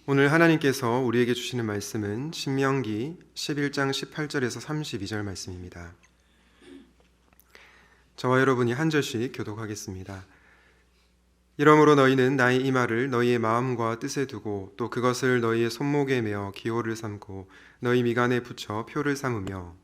오늘 하나님께서 우리에게 주시는 말씀은 신명기 11장 18절에서 32절 말씀입니다. 저와 여러분이 한 절씩 교독하겠습니다. 이러므로 너희는 나의 이 말을 너희의 마음과 뜻에 두고 또 그것을 너희의 손목에 메어 기호를 삼고 너희 미간에 붙여 표를 삼으며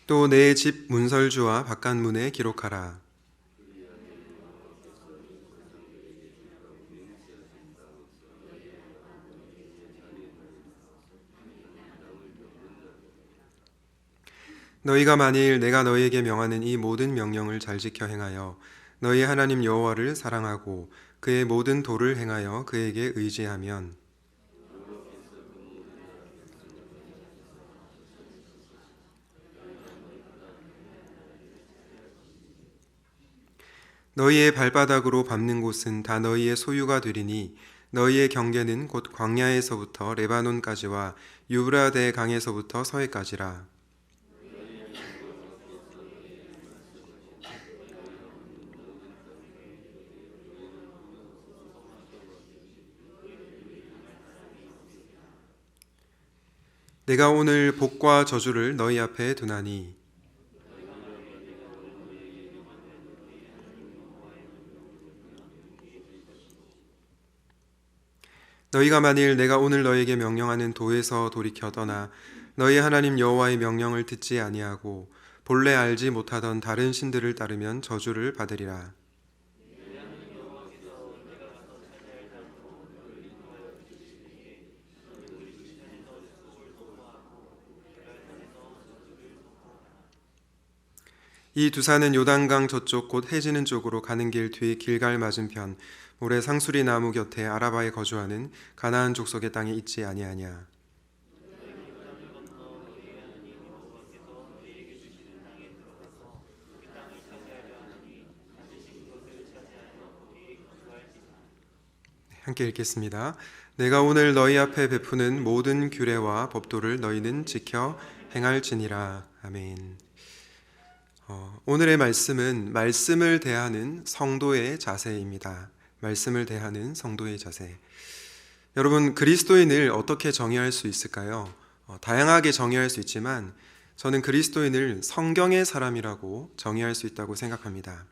또 내 집 문설주와 바깥문에 기록하라. 너희가 만일 내가 너희에게 명하는 이 모든 명령을 잘 지켜 행하여 너희 하나님 여호와를 사랑하고 그의 모든 도를 행하여 그에게 의지하면 너희의 발바닥으로 밟는 곳은 다 너희의 소유가 되리니 너희의 경계는 곧 광야에서부터 레바논까지와 유브라데 강에서부터 서해까지라. 내가 오늘 복과 저주를 너희 앞에 두나니 너희가 만일 내가 오늘 너희에게 명령하는 도에서 돌이켜 떠나 너희 하나님 여호와의 명령을 듣지 아니하고 본래 알지 못하던 다른 신들을 따르면 저주를 받으리라. 이 두 산은 요단강 저쪽 곧 해지는 쪽으로 가는 길 뒤 길갈 맞은편 모래 상수리 나무 곁에 아라바에 거주하는 가나안 족속의 땅에 있지 아니하냐. 함께 읽겠습니다. 내가 오늘 너희 앞에 베푸는 모든 규례와 법도를 너희는 지켜 행할지니라. 아멘. 오늘의 말씀은 말씀을 대하는 성도의 자세입니다. 말씀을 대하는 성도의 자세. 여러분, 그리스도인을 어떻게 정의할 수 있을까요? 다양하게 정의할 수 있지만 저는 그리스도인을 성경의 사람이라고 정의할 수 있다고 생각합니다.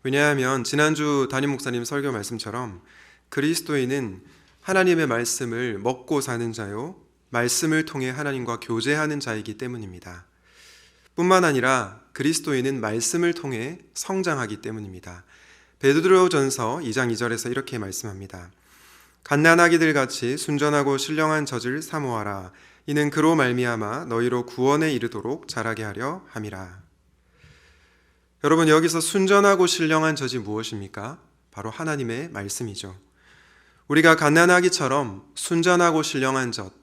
왜냐하면 지난주 담임 목사님 설교 말씀처럼 그리스도인은 하나님의 말씀을 먹고 사는 자요, 말씀을 통해 하나님과 교제하는 자이기 때문입니다. 뿐만 아니라 그리스도인은 말씀을 통해 성장하기 때문입니다. 베드로전서 2장 2절에서 이렇게 말씀합니다. 갓난아기들 같이 순전하고 신령한 젖을 사모하라. 이는 그로 말미암아 너희로 구원에 이르도록 자라게 하려 함이라. 여러분, 여기서 순전하고 신령한 젖이 무엇입니까? 바로 하나님의 말씀이죠. 우리가 갓난아기처럼 순전하고 신령한 젖,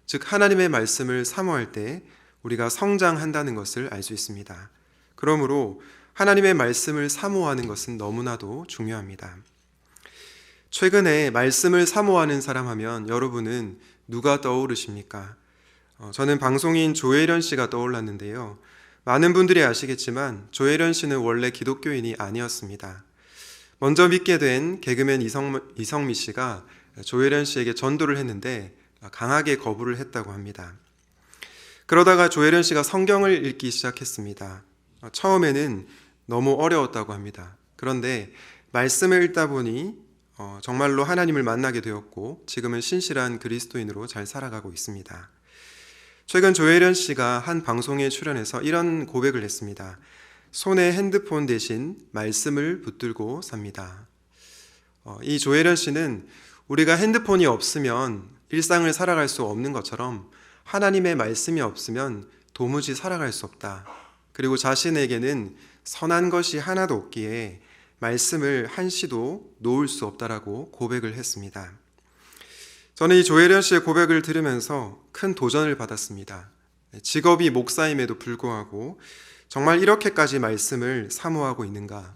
즉 하나님의 말씀을 사모할 때 우리가 성장한다는 것을 알 수 있습니다. 그러므로 하나님의 말씀을 사모하는 것은 너무나도 중요합니다. 최근에 말씀을 사모하는 사람 하면 여러분은 누가 떠오르십니까? 저는 방송인 조혜련 씨가 떠올랐는데요. 많은 분들이 아시겠지만 조혜련 씨는 원래 기독교인이 아니었습니다. 먼저 믿게 된 개그맨 이성미 씨가 조혜련 씨에게 전도를 했는데 강하게 거부를 했다고 합니다. 그러다가 조혜련 씨가 성경을 읽기 시작했습니다. 처음에는 너무 어려웠다고 합니다. 그런데 말씀을 읽다 보니 정말로 하나님을 만나게 되었고 지금은 신실한 그리스도인으로 잘 살아가고 있습니다. 최근 조혜련 씨가 한 방송에 출연해서 이런 고백을 했습니다. 손에 핸드폰 대신 말씀을 붙들고 삽니다. 이 조혜련 씨는 우리가 핸드폰이 없으면 일상을 살아갈 수 없는 것처럼 하나님의 말씀이 없으면 도무지 살아갈 수 없다. 그리고 자신에게는 선한 것이 하나도 없기에 말씀을 한시도 놓을 수 없다라고 고백을 했습니다. 저는 이 조혜련 씨의 고백을 들으면서 큰 도전을 받았습니다. 직업이 목사임에도 불구하고 정말 이렇게까지 말씀을 사모하고 있는가?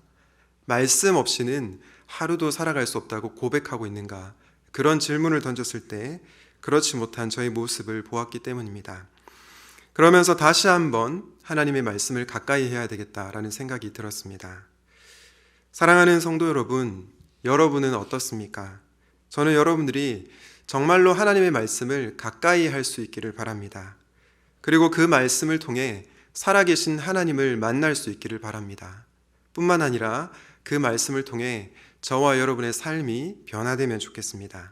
말씀 없이는 하루도 살아갈 수 없다고 고백하고 있는가? 그런 질문을 던졌을 때 그렇지 못한 저의 모습을 보았기 때문입니다. 그러면서 다시 한번 하나님의 말씀을 가까이 해야 되겠다라는 생각이 들었습니다. 사랑하는 성도 여러분, 여러분은 어떻습니까? 저는 여러분들이 정말로 하나님의 말씀을 가까이 할 수 있기를 바랍니다. 그리고 그 말씀을 통해 살아계신 하나님을 만날 수 있기를 바랍니다. 뿐만 아니라 그 말씀을 통해 저와 여러분의 삶이 변화되면 좋겠습니다.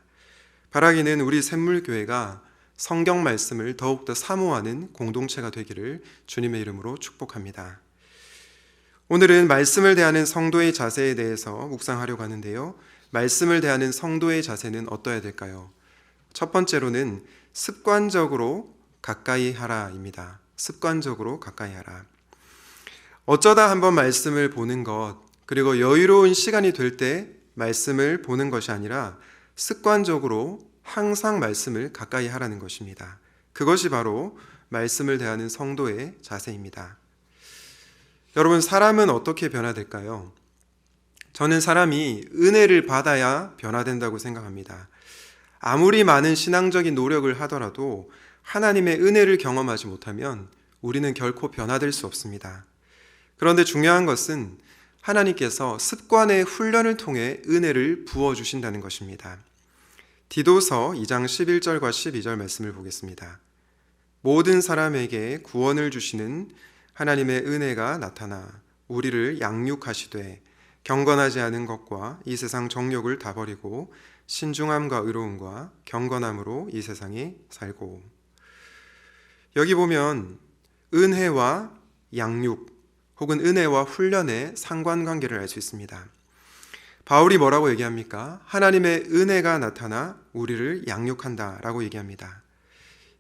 바라기는 우리 샘물교회가 성경 말씀을 더욱더 사모하는 공동체가 되기를 주님의 이름으로 축복합니다. 오늘은 말씀을 대하는 성도의 자세에 대해서 묵상하려고 하는데요. 말씀을 대하는 성도의 자세는 어떠해야 될까요? 첫 번째로는 습관적으로 가까이 하라입니다. 습관적으로 가까이 하라. 어쩌다 한번 말씀을 보는 것, 그리고 여유로운 시간이 될 때 말씀을 보는 것이 아니라 습관적으로 항상 말씀을 가까이 하라는 것입니다. 그것이 바로 말씀을 대하는 성도의 자세입니다. 여러분, 사람은 어떻게 변화될까요? 저는 사람이 은혜를 받아야 변화된다고 생각합니다. 아무리 많은 신앙적인 노력을 하더라도 하나님의 은혜를 경험하지 못하면 우리는 결코 변화될 수 없습니다. 그런데 중요한 것은 하나님께서 습관의 훈련을 통해 은혜를 부어주신다는 것입니다. 디도서 2장 11절과 12절 말씀을 보겠습니다. 모든 사람에게 구원을 주시는 하나님의 은혜가 나타나 우리를 양육하시되 경건하지 않은 것과 이 세상 정욕을 다 버리고 신중함과 의로움과 경건함으로 이 세상에 살고. 여기 보면 은혜와 양육 혹은 은혜와 훈련의 상관관계를 알 수 있습니다. 바울이 뭐라고 얘기합니까? 하나님의 은혜가 나타나 우리를 양육한다 라고 얘기합니다.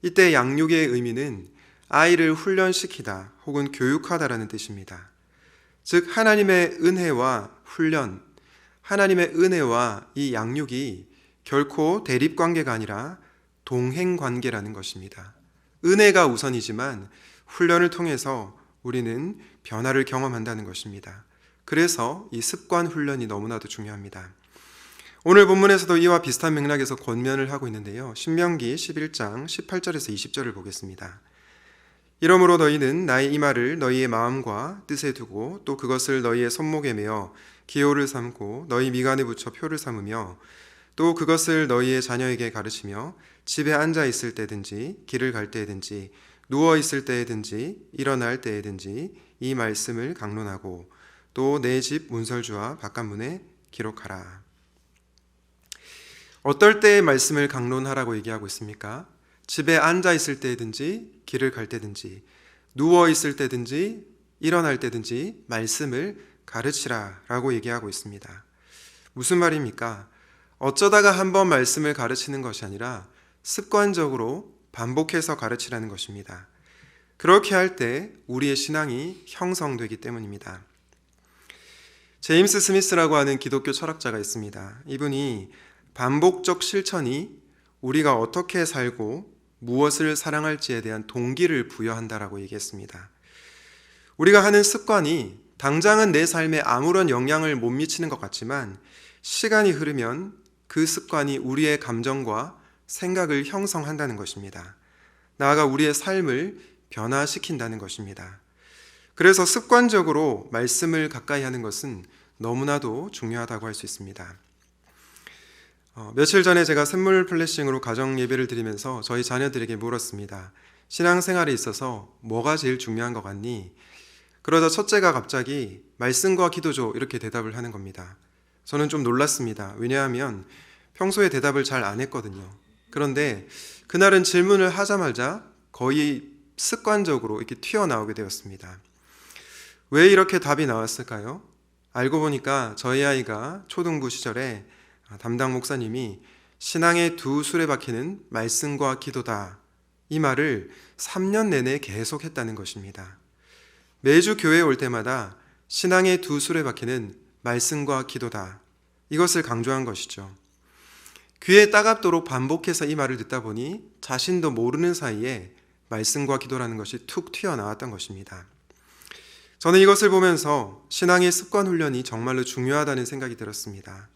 이때 양육의 의미는 아이를 훈련시키다 혹은 교육하다라는 뜻입니다. 즉 하나님의 은혜와 훈련, 하나님의 은혜와 이 양육이 결코 대립관계가 아니라 동행관계라는 것입니다. 은혜가 우선이지만 훈련을 통해서 우리는 변화를 경험한다는 것입니다. 그래서 이 습관 훈련이 너무나도 중요합니다. 오늘 본문에서도 이와 비슷한 맥락에서 권면을 하고 있는데요. 신명기 11장 18절에서 20절을 보겠습니다. 이러므로 너희는 나의 이 말을 너희의 마음과 뜻에 두고 또 그것을 너희의 손목에 메어 기호를 삼고 너희 미간에 붙여 표를 삼으며 또 그것을 너희의 자녀에게 가르치며 집에 앉아 있을 때든지 길을 갈 때든지 누워 있을 때든지 일어날 때든지 이 말씀을 강론하고 또 내 집 문설주와 바깥문에 기록하라. 어떨 때의 말씀을 강론하라고 얘기하고 있습니까? 집에 앉아 있을 때든지 길을 갈 때든지 누워 있을 때든지 일어날 때든지 말씀을 가르치라 라고 얘기하고 있습니다. 무슨 말입니까? 어쩌다가 한번 말씀을 가르치는 것이 아니라 습관적으로 반복해서 가르치라는 것입니다. 그렇게 할 때 우리의 신앙이 형성되기 때문입니다. 제임스 스미스라고 하는 기독교 철학자가 있습니다. 이분이 반복적 실천이 우리가 어떻게 살고 무엇을 사랑할지에 대한 동기를 부여한다라고 얘기했습니다. 우리가 하는 습관이 당장은 내 삶에 아무런 영향을 못 미치는 것 같지만 시간이 흐르면 그 습관이 우리의 감정과 생각을 형성한다는 것입니다. 나아가 우리의 삶을 변화시킨다는 것입니다. 그래서 습관적으로 말씀을 가까이 하는 것은 너무나도 중요하다고 할 수 있습니다. 며칠 전에 제가 샘물 플래싱으로 가정 예배를 드리면서 저희 자녀들에게 물었습니다. 신앙생활에 있어서 뭐가 제일 중요한 것 같니? 그러자 첫째가 갑자기 말씀과 기도죠 이렇게 대답을 하는 겁니다. 저는 좀 놀랐습니다. 왜냐하면 평소에 대답을 잘 안 했거든요. 그런데 그날은 질문을 하자마자 거의 습관적으로 이렇게 튀어나오게 되었습니다. 왜 이렇게 답이 나왔을까요? 알고 보니까 저희 아이가 초등부 시절에 담당 목사님이 신앙의 두 수레바퀴는 말씀과 기도다 이 말을 3년 내내 계속 했다는 것입니다. 매주 교회에 올 때마다 신앙의 두 수레바퀴는 말씀과 기도다 이것을 강조한 것이죠. 귀에 따갑도록 반복해서 이 말을 듣다 보니 자신도 모르는 사이에 말씀과 기도라는 것이 툭 튀어나왔던 것입니다. 저는 이것을 보면서 신앙의 습관 훈련이 정말로 중요하다는 생각이 들었습니다.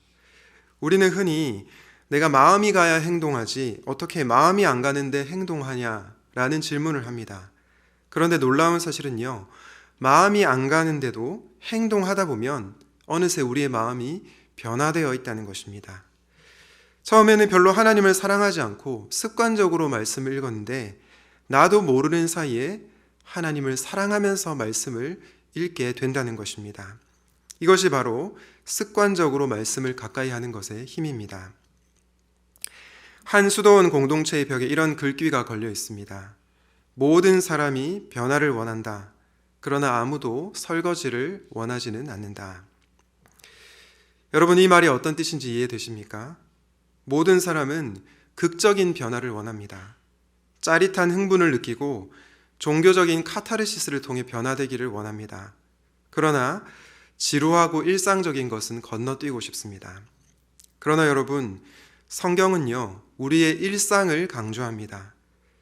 우리는 흔히 내가 마음이 가야 행동하지 어떻게 마음이 안 가는데 행동하냐라는 질문을 합니다. 그런데 놀라운 사실은요, 마음이 안 가는데도 행동하다 보면 어느새 우리의 마음이 변화되어 있다는 것입니다. 처음에는 별로 하나님을 사랑하지 않고 습관적으로 말씀을 읽었는데 나도 모르는 사이에 하나님을 사랑하면서 말씀을 읽게 된다는 것입니다. 이것이 바로 습관적으로 말씀을 가까이 하는 것의 힘입니다. 한 수도원 공동체의 벽에 이런 글귀가 걸려 있습니다. 모든 사람이 변화를 원한다. 그러나 아무도 설거지를 원하지는 않는다. 여러분, 이 말이 어떤 뜻인지 이해되십니까? 모든 사람은 극적인 변화를 원합니다. 짜릿한 흥분을 느끼고 종교적인 카타르시스를 통해 변화되기를 원합니다. 그러나 지루하고 일상적인 것은 건너뛰고 싶습니다. 그러나 여러분, 성경은요, 우리의 일상을 강조합니다.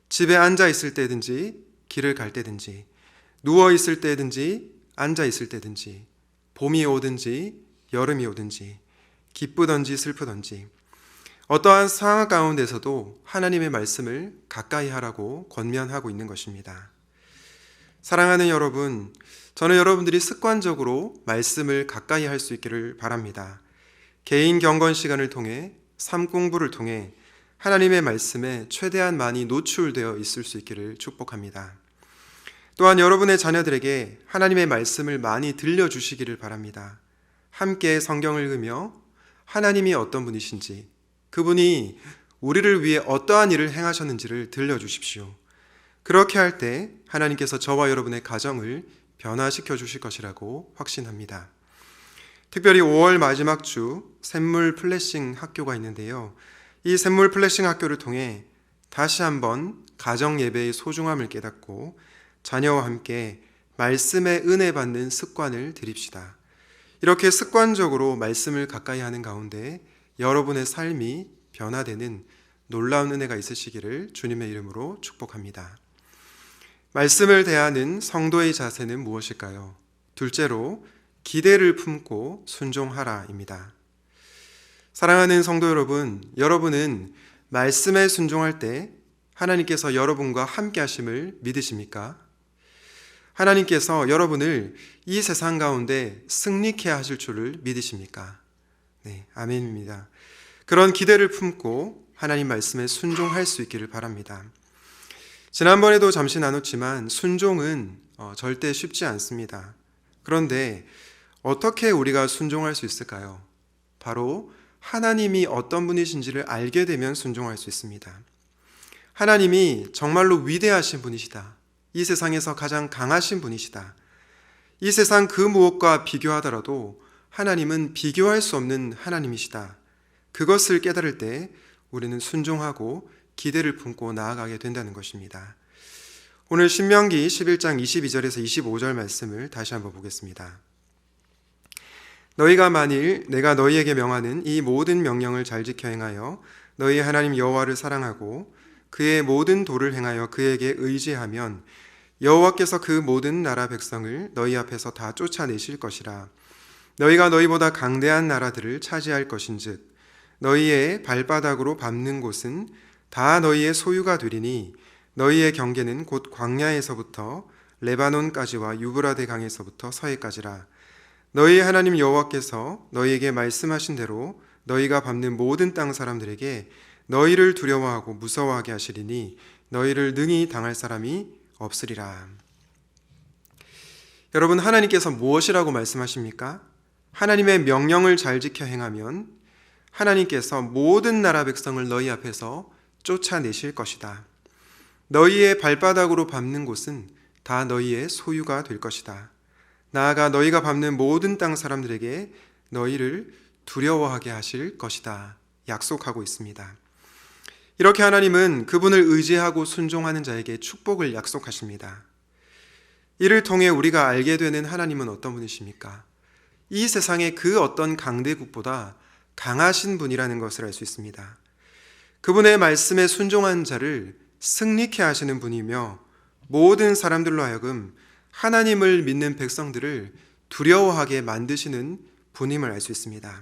집에 앉아 있을 때든지, 길을 갈 때든지, 누워 있을 때든지, 앉아 있을 때든지, 봄이 오든지, 여름이 오든지, 기쁘든지 슬프든지, 어떠한 상황 가운데서도 하나님의 말씀을 가까이 하라고 권면하고 있는 것입니다. 사랑하는 여러분, 저는 여러분들이 습관적으로 말씀을 가까이 할 수 있기를 바랍니다. 개인 경건 시간을 통해, 삶 공부를 통해 하나님의 말씀에 최대한 많이 노출되어 있을 수 있기를 축복합니다. 또한 여러분의 자녀들에게 하나님의 말씀을 많이 들려주시기를 바랍니다. 함께 성경을 읽으며 하나님이 어떤 분이신지, 그분이 우리를 위해 어떠한 일을 행하셨는지를 들려주십시오. 그렇게 할 때 하나님께서 저와 여러분의 가정을 변화시켜 주실 것이라고 확신합니다. 특별히 5월 마지막 주 샘물 플래싱 학교가 있는데요. 이 샘물 플래싱 학교를 통해 다시 한번 가정 예배의 소중함을 깨닫고 자녀와 함께 말씀의 은혜 받는 습관을 들입시다. 이렇게 습관적으로 말씀을 가까이 하는 가운데 여러분의 삶이 변화되는 놀라운 은혜가 있으시기를 주님의 이름으로 축복합니다. 말씀을 대하는 성도의 자세는 무엇일까요? 둘째로 기대를 품고 순종하라입니다. 사랑하는 성도 여러분, 여러분은 말씀에 순종할 때 하나님께서 여러분과 함께 하심을 믿으십니까? 하나님께서 여러분을 이 세상 가운데 승리케 하실 줄을 믿으십니까? 네, 아멘입니다. 그런 기대를 품고 하나님 말씀에 순종할 수 있기를 바랍니다. 지난번에도 잠시 나눴지만 순종은 절대 쉽지 않습니다. 그런데 어떻게 우리가 순종할 수 있을까요? 바로 하나님이 어떤 분이신지를 알게 되면 순종할 수 있습니다. 하나님이 정말로 위대하신 분이시다. 이 세상에서 가장 강하신 분이시다. 이 세상 그 무엇과 비교하더라도 하나님은 비교할 수 없는 하나님이시다. 그것을 깨달을 때 우리는 순종하고 기대를 품고 나아가게 된다는 것입니다. 오늘 신명기 11장 22절에서 25절 말씀을 다시 한번 보겠습니다. 너희가 만일 내가 너희에게 명하는 이 모든 명령을 잘 지켜 행하여 너희 하나님 여호와를 사랑하고 그의 모든 도를 행하여 그에게 의지하면 여호와께서 그 모든 나라 백성을 너희 앞에서 다 쫓아내실 것이라. 너희가 너희보다 강대한 나라들을 차지할 것인즉 너희의 발바닥으로 밟는 곳은 다 너희의 소유가 되리니 너희의 경계는 곧 광야에서부터 레바논까지와 유브라데 강에서부터 서해까지라. 너희 하나님 여호와께서 너희에게 말씀하신 대로 너희가 밟는 모든 땅 사람들에게 너희를 두려워하고 무서워하게 하시리니 너희를 능히 당할 사람이 없으리라. 여러분, 하나님께서 무엇이라고 말씀하십니까? 하나님의 명령을 잘 지켜 행하면 하나님께서 모든 나라 백성을 너희 앞에서 쫓아내실 것이다. 너희의 발바닥으로 밟는 곳은 다 너희의 소유가 될 것이다. 나아가 너희가 밟는 모든 땅 사람들에게 너희를 두려워하게 하실 것이다. 약속하고 있습니다. 이렇게 하나님은 그분을 의지하고 순종하는 자에게 축복을 약속하십니다. 이를 통해 우리가 알게 되는 하나님은 어떤 분이십니까? 이 세상의 그 어떤 강대국보다 강하신 분이라는 것을 알 수 있습니다. 그분의 말씀에 순종한 자를 승리케 하시는 분이며 모든 사람들로 하여금 하나님을 믿는 백성들을 두려워하게 만드시는 분임을 알 수 있습니다.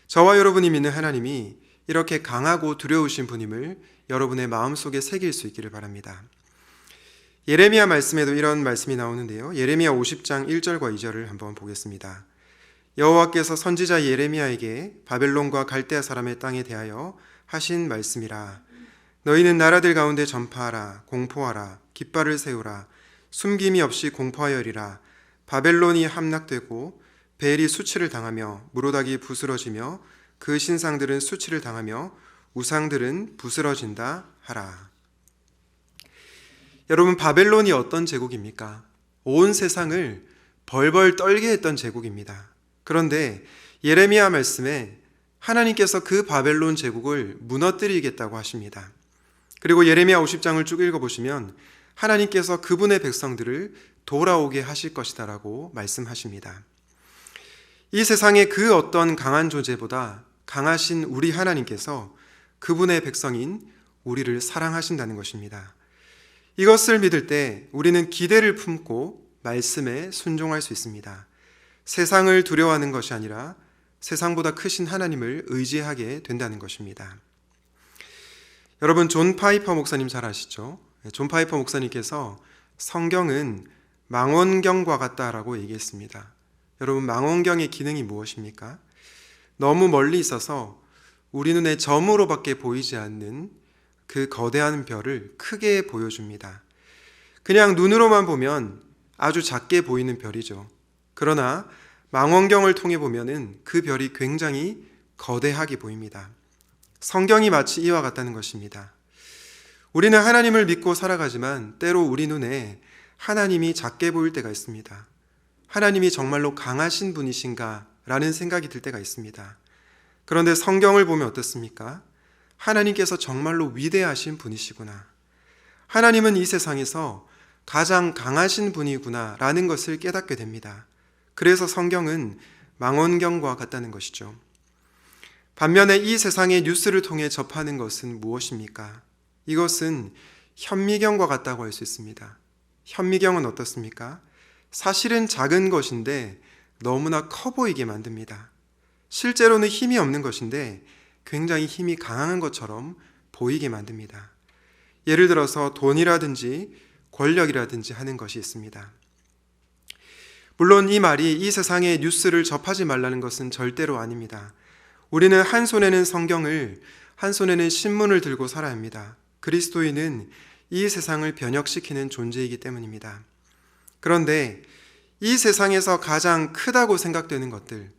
저와 여러분이 믿는 하나님이 이렇게 강하고 두려우신 분임을 여러분의 마음속에 새길 수 있기를 바랍니다. 예레미야 말씀에도 이런 말씀이 나오는데요. 예레미야 50장 1절과 2절을 한번 보겠습니다. 여호와께서 선지자 예레미야에게 바벨론과 갈대아 사람의 땅에 대하여 하신 말씀이라. 너희는 나라들 가운데 전파하라. 공포하라. 깃발을 세우라. 숨김이 없이 공포하여리라. 바벨론이 함락되고 벨이 수치를 당하며 무로닥이 부스러지며 그 신상들은 수치를 당하며 우상들은 부스러진다 하라. 여러분, 바벨론이 어떤 제국입니까? 온 세상을 벌벌 떨게 했던 제국입니다. 그런데 예레미야 말씀에 하나님께서 그 바벨론 제국을 무너뜨리겠다고 하십니다. 그리고 예레미야 50장을 쭉 읽어보시면 하나님께서 그분의 백성들을 돌아오게 하실 것이다라고 말씀하십니다. 이 세상의 그 어떤 강한 존재보다 강하신 우리 하나님께서 그분의 백성인 우리를 사랑하신다는 것입니다. 이것을 믿을 때 우리는 기대를 품고 말씀에 순종할 수 있습니다. 세상을 두려워하는 것이 아니라 세상보다 크신 하나님을 의지하게 된다는 것입니다. 여러분, 존 파이퍼 목사님 잘 아시죠? 존 파이퍼 목사님께서 성경은 망원경과 같다라고 얘기했습니다. 여러분, 망원경의 기능이 무엇입니까? 너무 멀리 있어서 우리 눈에 점으로밖에 보이지 않는 그 거대한 별을 크게 보여줍니다. 그냥 눈으로만 보면 아주 작게 보이는 별이죠. 그러나 망원경을 통해 보면은 그 별이 굉장히 거대하게 보입니다. 성경이 마치 이와 같다는 것입니다. 우리는 하나님을 믿고 살아가지만 때로 우리 눈에 하나님이 작게 보일 때가 있습니다. 하나님이 정말로 강하신 분이신가 라는 생각이 들 때가 있습니다. 그런데 성경을 보면 어떻습니까? 하나님께서 정말로 위대하신 분이시구나. 하나님은 이 세상에서 가장 강하신 분이구나 라는 것을 깨닫게 됩니다. 그래서 성경은 망원경과 같다는 것이죠. 반면에 이 세상의 뉴스를 통해 접하는 것은 무엇입니까? 이것은 현미경과 같다고 할 수 있습니다. 현미경은 어떻습니까? 사실은 작은 것인데 너무나 커 보이게 만듭니다. 실제로는 힘이 없는 것인데 굉장히 힘이 강한 것처럼 보이게 만듭니다. 예를 들어서 돈이라든지 권력이라든지 하는 것이 있습니다. 물론 이 말이 이 세상의 뉴스를 접하지 말라는 것은 절대로 아닙니다. 우리는 한 손에는 성경을, 한 손에는 신문을 들고 살아야 합니다. 그리스도인은 이 세상을 변혁시키는 존재이기 때문입니다. 그런데 이 세상에서 가장 크다고 생각되는 것들,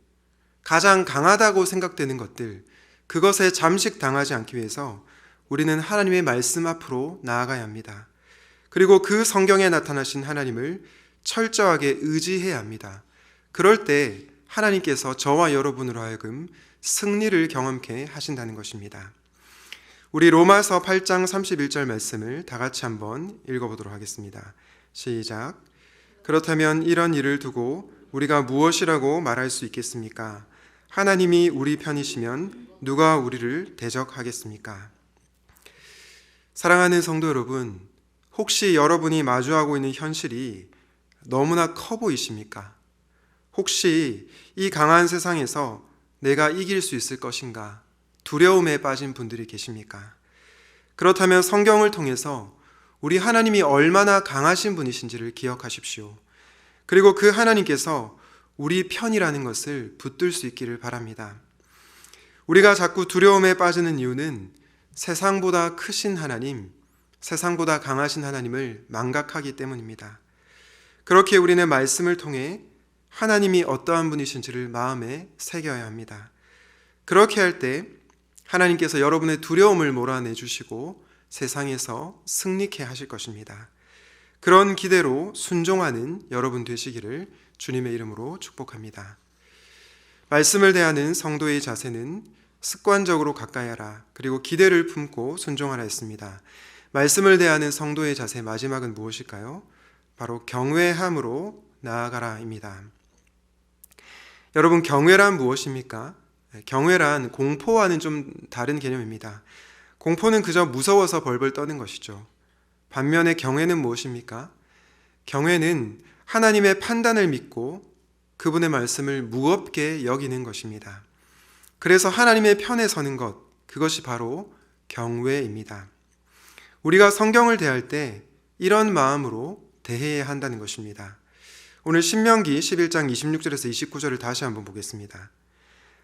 가장 강하다고 생각되는 것들, 그것에 잠식당하지 않기 위해서 우리는 하나님의 말씀 앞으로 나아가야 합니다. 그리고 그 성경에 나타나신 하나님을 철저하게 의지해야 합니다. 그럴 때 하나님께서 저와 여러분으로 하여금 승리를 경험케 하신다는 것입니다. 우리 로마서 8장 31절 말씀을 다 같이 한번 읽어보도록 하겠습니다. 시작. 그렇다면 이런 일을 두고 우리가 무엇이라고 말할 수 있겠습니까? 하나님이 우리 편이시면 누가 우리를 대적하겠습니까? 사랑하는 성도 여러분, 혹시 여러분이 마주하고 있는 현실이 너무나 커 보이십니까? 혹시 이 강한 세상에서 내가 이길 수 있을 것인가? 두려움에 빠진 분들이 계십니까? 그렇다면 성경을 통해서 우리 하나님이 얼마나 강하신 분이신지를 기억하십시오. 그리고 그 하나님께서 우리 편이라는 것을 붙들 수 있기를 바랍니다. 우리가 자꾸 두려움에 빠지는 이유는 세상보다 크신 하나님, 세상보다 강하신 하나님을 망각하기 때문입니다. 그렇게 우리는 말씀을 통해 하나님이 어떠한 분이신지를 마음에 새겨야 합니다. 그렇게 할 때 하나님께서 여러분의 두려움을 몰아내주시고 세상에서 승리케 하실 것입니다. 그런 기대로 순종하는 여러분 되시기를 주님의 이름으로 축복합니다. 말씀을 대하는 성도의 자세는 습관적으로 가까이 하라, 그리고 기대를 품고 순종하라 했습니다. 말씀을 대하는 성도의 자세 마지막은 무엇일까요? 바로 경외함으로 나아가라입니다. 여러분, 경외란 무엇입니까? 경외란 공포와는 좀 다른 개념입니다. 공포는 그저 무서워서 벌벌 떠는 것이죠. 반면에 경외는 무엇입니까? 경외는 하나님의 판단을 믿고 그분의 말씀을 무겁게 여기는 것입니다. 그래서 하나님의 편에 서는 것, 그것이 바로 경외입니다. 우리가 성경을 대할 때 이런 마음으로 대해야 한다는 것입니다. 오늘 신명기 11장 26절에서 29절을 다시 한번 보겠습니다.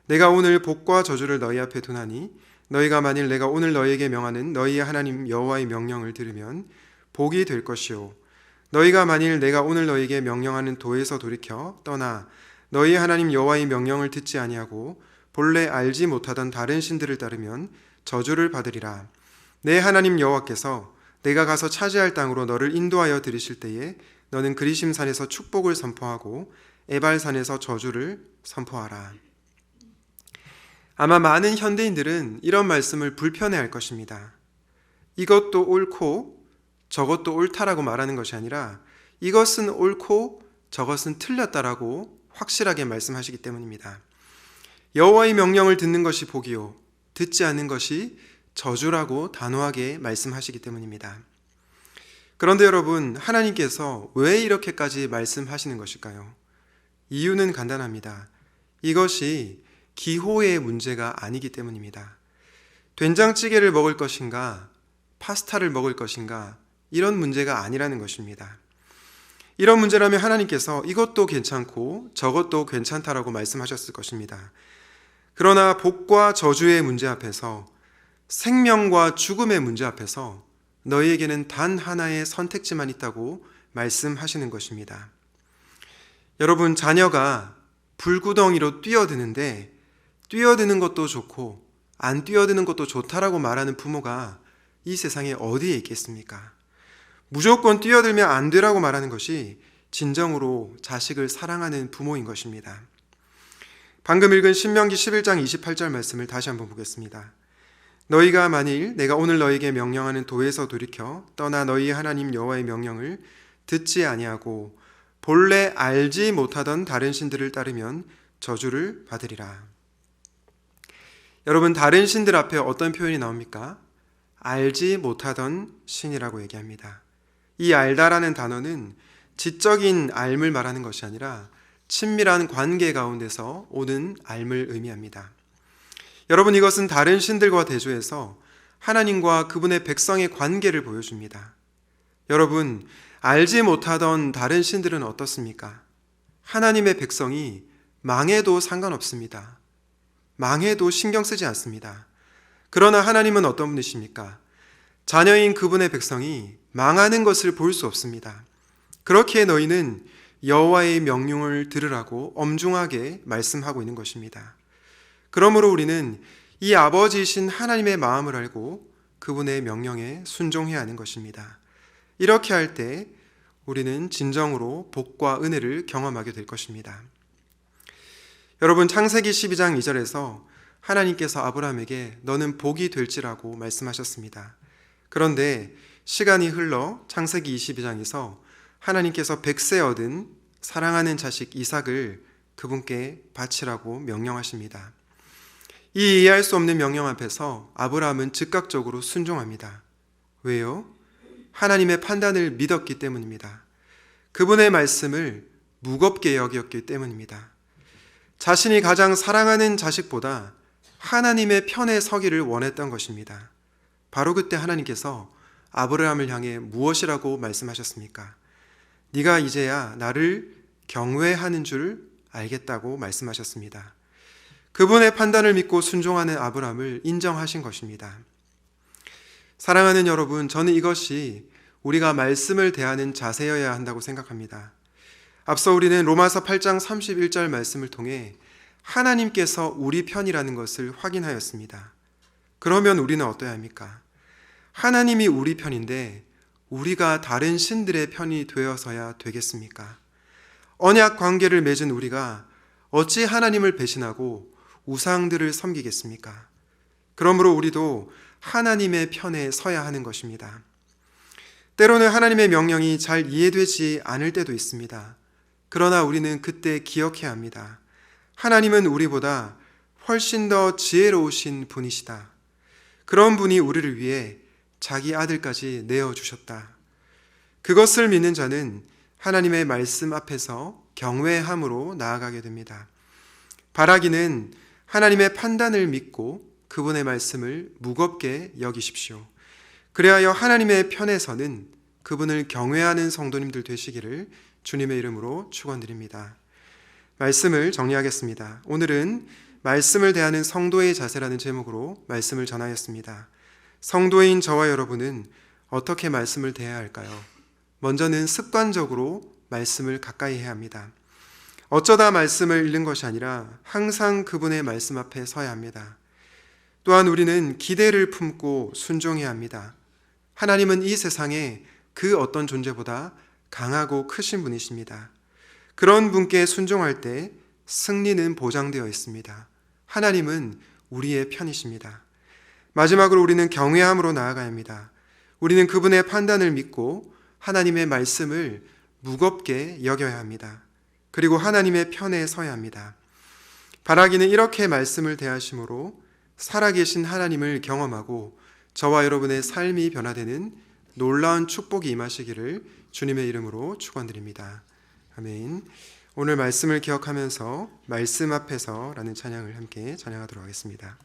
내가 오늘 복과 저주를 너희 앞에 두나니 너희가 만일 내가 오늘 너희에게 명하는 너희의 하나님 여호와의 명령을 들으면 복이 될 것이요 너희가 만일 내가 오늘 너희에게 명령하는 도에서 돌이켜 떠나 너희 하나님 여호와의 명령을 듣지 아니하고 본래 알지 못하던 다른 신들을 따르면 저주를 받으리라. 내 하나님 여호와께서 내가 가서 차지할 땅으로 너를 인도하여 들이실 때에 너는 그리심산에서 축복을 선포하고 에발산에서 저주를 선포하라. 아마 많은 현대인들은 이런 말씀을 불편해할 것입니다. 이것도 옳고 저것도 옳다라고 말하는 것이 아니라 이것은 옳고 저것은 틀렸다라고 확실하게 말씀하시기 때문입니다. 여호와의 명령을 듣는 것이 복이요 듣지 않는 것이 저주라고 단호하게 말씀하시기 때문입니다. 그런데 여러분, 하나님께서 왜 이렇게까지 말씀하시는 것일까요? 이유는 간단합니다. 이것이 기호의 문제가 아니기 때문입니다. 된장찌개를 먹을 것인가, 파스타를 먹을 것인가, 이런 문제가 아니라는 것입니다. 이런 문제라면 하나님께서 이것도 괜찮고 저것도 괜찮다라고 말씀하셨을 것입니다. 그러나 복과 저주의 문제 앞에서, 생명과 죽음의 문제 앞에서 너희에게는 단 하나의 선택지만 있다고 말씀하시는 것입니다. 여러분, 자녀가 불구덩이로 뛰어드는데 뛰어드는 것도 좋고 안 뛰어드는 것도 좋다라고 말하는 부모가 이 세상에 어디에 있겠습니까? 무조건 뛰어들면 안 되라고 말하는 것이 진정으로 자식을 사랑하는 부모인 것입니다. 방금 읽은 신명기 11장 28절 말씀을 다시 한번 보겠습니다. 너희가 만일 내가 오늘 너희에게 명령하는 도에서 돌이켜 떠나 너희 하나님 여호와의 명령을 듣지 아니하고 본래 알지 못하던 다른 신들을 따르면 저주를 받으리라. 여러분, 다른 신들 앞에 어떤 표현이 나옵니까? 알지 못하던 신이라고 얘기합니다. 이 알다라는 단어는 지적인 알을 말하는 것이 아니라 친밀한 관계 가운데서 오는 알을 의미합니다. 여러분, 이것은 다른 신들과 대조해서 하나님과 그분의 백성의 관계를 보여줍니다. 여러분, 알지 못하던 다른 신들은 어떻습니까? 하나님의 백성이 망해도 상관없습니다. 망해도 신경 쓰지 않습니다. 그러나 하나님은 어떤 분이십니까? 자녀인 그분의 백성이 망하는 것을 볼 수 없습니다. 그렇기에 너희는 여호와의 명령을 들으라고 엄중하게 말씀하고 있는 것입니다. 그러므로 우리는 이 아버지이신 하나님의 마음을 알고 그분의 명령에 순종해야 하는 것입니다. 이렇게 할 때 우리는 진정으로 복과 은혜를 경험하게 될 것입니다. 여러분, 창세기 12장 2절에서 하나님께서 아브라함에게 너는 복이 될지라고 말씀하셨습니다. 그런데 시간이 흘러 창세기 22장에서 하나님께서 100세 얻은 사랑하는 자식 이삭을 그분께 바치라고 명령하십니다. 이 이해할 수 없는 명령 앞에서 아브라함은 즉각적으로 순종합니다. 왜요? 하나님의 판단을 믿었기 때문입니다. 그분의 말씀을 무겁게 여겼기 때문입니다. 자신이 가장 사랑하는 자식보다 하나님의 편에 서기를 원했던 것입니다. 바로 그때 하나님께서 아브라함을 향해 무엇이라고 말씀하셨습니까? 네가 이제야 나를 경외하는 줄 알겠다고 말씀하셨습니다. 그분의 판단을 믿고 순종하는 아브라함을 인정하신 것입니다. 사랑하는 여러분, 저는 이것이 우리가 말씀을 대하는 자세여야 한다고 생각합니다. 앞서 우리는 로마서 8장 31절 말씀을 통해 하나님께서 우리 편이라는 것을 확인하였습니다. 그러면 우리는 어떠해야 합니까? 하나님이 우리 편인데 우리가 다른 신들의 편이 되어서야 되겠습니까? 언약 관계를 맺은 우리가 어찌 하나님을 배신하고 우상들을 섬기겠습니까? 그러므로 우리도 하나님의 편에 서야 하는 것입니다. 때로는 하나님의 명령이 잘 이해되지 않을 때도 있습니다. 그러나 우리는 그때 기억해야 합니다. 하나님은 우리보다 훨씬 더 지혜로우신 분이시다. 그런 분이 우리를 위해 자기 아들까지 내어주셨다. 그것을 믿는 자는 하나님의 말씀 앞에서 경외함으로 나아가게 됩니다. 바라기는 하나님의 판단을 믿고 그분의 말씀을 무겁게 여기십시오. 그리하여 하나님의 편에서는 그분을 경외하는 성도님들 되시기를 주님의 이름으로 축원드립니다. 말씀을 정리하겠습니다. 오늘은 말씀을 대하는 성도의 자세라는 제목으로 말씀을 전하였습니다. 성도인 저와 여러분은 어떻게 말씀을 대해야 할까요? 먼저는 습관적으로 말씀을 가까이 해야 합니다. 어쩌다 말씀을 읽는 것이 아니라 항상 그분의 말씀 앞에 서야 합니다. 또한 우리는 기대를 품고 순종해야 합니다. 하나님은 이 세상에 그 어떤 존재보다 강하고 크신 분이십니다. 그런 분께 순종할 때 승리는 보장되어 있습니다. 하나님은 우리의 편이십니다. 마지막으로 우리는 경외함으로 나아가야 합니다. 우리는 그분의 판단을 믿고 하나님의 말씀을 무겁게 여겨야 합니다. 그리고 하나님의 편에 서야 합니다. 바라기는 이렇게 말씀을 대하심으로 살아계신 하나님을 경험하고 저와 여러분의 삶이 변화되는 놀라운 축복이 임하시기를 주님의 이름으로 축원드립니다. 아멘. 오늘 말씀을 기억하면서 말씀 앞에서라는 찬양을 함께 찬양하도록 하겠습니다.